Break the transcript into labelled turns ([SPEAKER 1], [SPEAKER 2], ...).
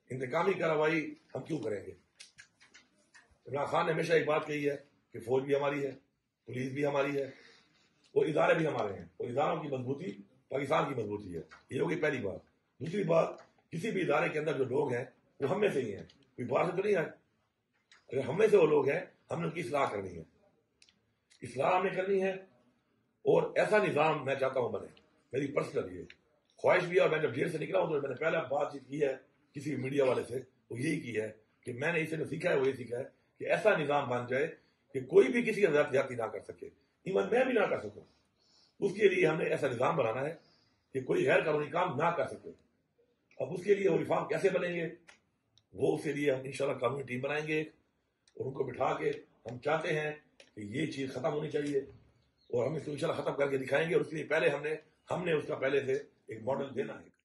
[SPEAKER 1] इंतकामी कार्रवाई हम क्यों करेंगे? इमरान खान ने हमेशा एक बात कही है कि फौज भी हमारी है, पुलिस भी हमारी है, वो इदारे भी हमारे हैं, और इदारों की मजबूती पाकिस्तान की मजबूती है। ये होगी पहली बात। दूसरी बात, किसी भी इदारे के अंदर जो लोग हैं वो हम में से ही हैं, कोई बाहर से तो नहीं आए। अगर हम में से वो लोग हैं, हमने उनकी इस्लाह करनी है, इस्लाह हमने करनी है, और ऐसा निज़ाम मैं चाहता हूं बने। मेरी पर्सनल ये ख्वाहिश भी है, और मैं जब जेल से निकला हूं तो मैंने पहला बातचीत की है किसी मीडिया वाले से, वो यही की है कि मैंने इसे जो सीखा है वो ये सीखा है कि ऐसा निज़ाम बन जाए कि कोई भी किसी का ज्यादती ना कर सके, इवन मैं भी ना कर सकूं। उसके लिए हमने ऐसा निज़ाम बनाना है कि कोई गैर कानूनी काम ना कर सके। अब उसके लिए वो रिफॉर्म कैसे बनेंगे, वो उसके लिए हम इंशाल्लाह कानूनी टीम बनाएंगे और उनको बिठा के हम चाहते हैं कि ये चीज खत्म होनी चाहिए, और हम इसको इंशाल्लाह खत्म करके दिखाएंगे। और उसके लिए पहले हमने उसका पहले से एक मॉडल देना है।